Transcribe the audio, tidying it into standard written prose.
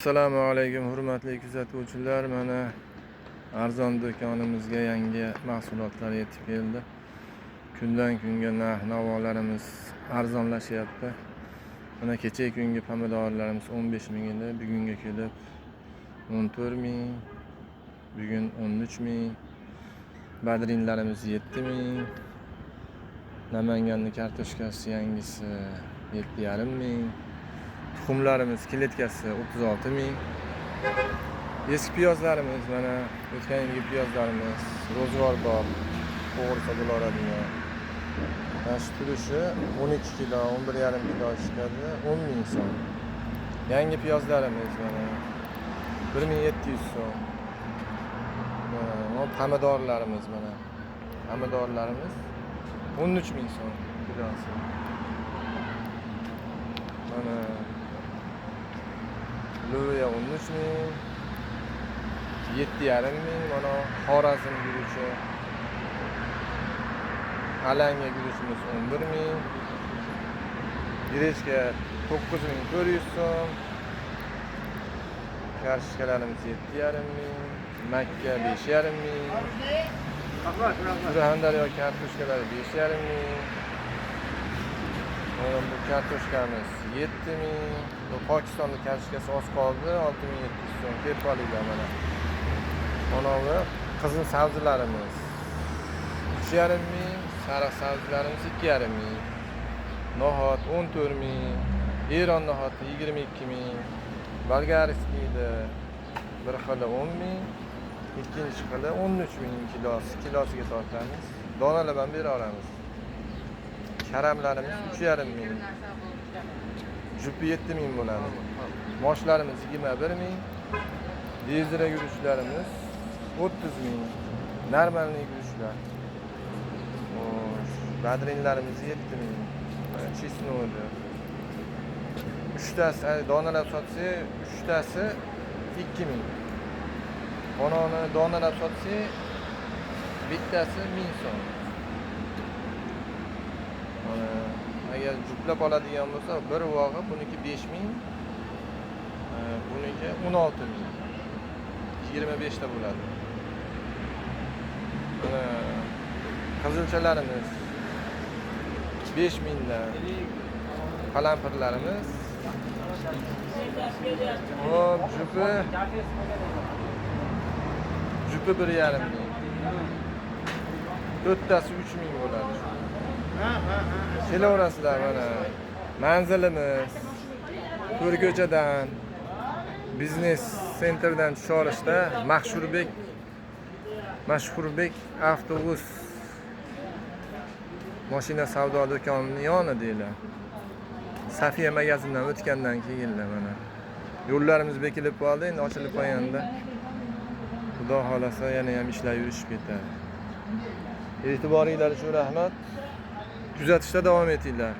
Assalomu alaykum hurmatli kuzatuvchilar. Mana arzon do'konimizga yangi mahsulotlar yetib keldi. Kundan kunga narx-navolarimiz arzonlashyapti. Mana kecha kungi pomidorlarimiz 15 ming edi, bugunga kelib 14 ming, bugun 13 ming. Badrinlarimiz 7 ming. Namanganning kartoshkasi yangisi 7,5 ming. Tuxumlarimiz kletkasi 36 ming. Eski piyozlarimiz mana o'tgan yilgi piyozlarimiz ro'zg'or bor, to'g'risa bo'laradigan. Mana shu turishi 12 kilo, 11,5 kilo chiqadi, 10 ming so'm. Yangi piyozlarimiz mana 1700 so'm. Mana pomidorlarimiz mana 13 ming so'm kilosi. Mana Lo'ya 13 ming, 7,5 ming. Mana Xorazm guruchi, alanga guruchimiz 11 ming, grechka 9400 so'm, kartoshkalarimiz 7,5 ming, makka 5,5 ming, Surxondaryo kartoshkalari 5,5 ming. Bu kartoshkamiz 7 ming. Bu Pokistonning kartoshkasi oz qoldi, 6700 so'm. Kepalilar mana. Mana bu qizil sabzilarimiz 3,5 ming, sariq sabzilarimiz 2,5 ming. No'xat 14 ming, Eron no'xati 22 ming. Bolgarskiyda bir xili 10 ming, ikkinchi xili 13 ming kilosiga tortamiz. Donalardan bera olamiz. Karamlarimiz 3,5 ming. Jupi 7 ming bo'ladi. Moshlarimiz 21 ming. Dezira guruchlarimiz 30 ming. Normalniy guruchlar. Badrinlarimiz 7 ming. Chisnodi. 3tasi donalab sotsa, 3tasi 2 ming. Qononi donalab sotsa, bittasi 1000 so'm. Agar juplab oladigan bo'lsa, bir vog'i buniki 5 ming, buniki 16 ming. 25 ta bo'ladi. Mana qizilchalarimiz 5 mingdan. Qalampirlarimiz hop jupi 1,5 ming. 4tasi 3 ming bo'ladi. Kelaverasizlar mana. Manzilimiz To'rko'chadan, biznes sentrdan tusha olishda Mashhurbek avtobus mashina savdo do'konining yoni deylar. Safiya magazindan o'tgandan keyinlar mana. Yo'llarimiz bekilib qoldi, endi ochilib qo'yanda Xudo xolasa yana ham ishlar yurishib ketadi. E'tiboringlar uchun rahmat. Kuzatishda davom etinglar.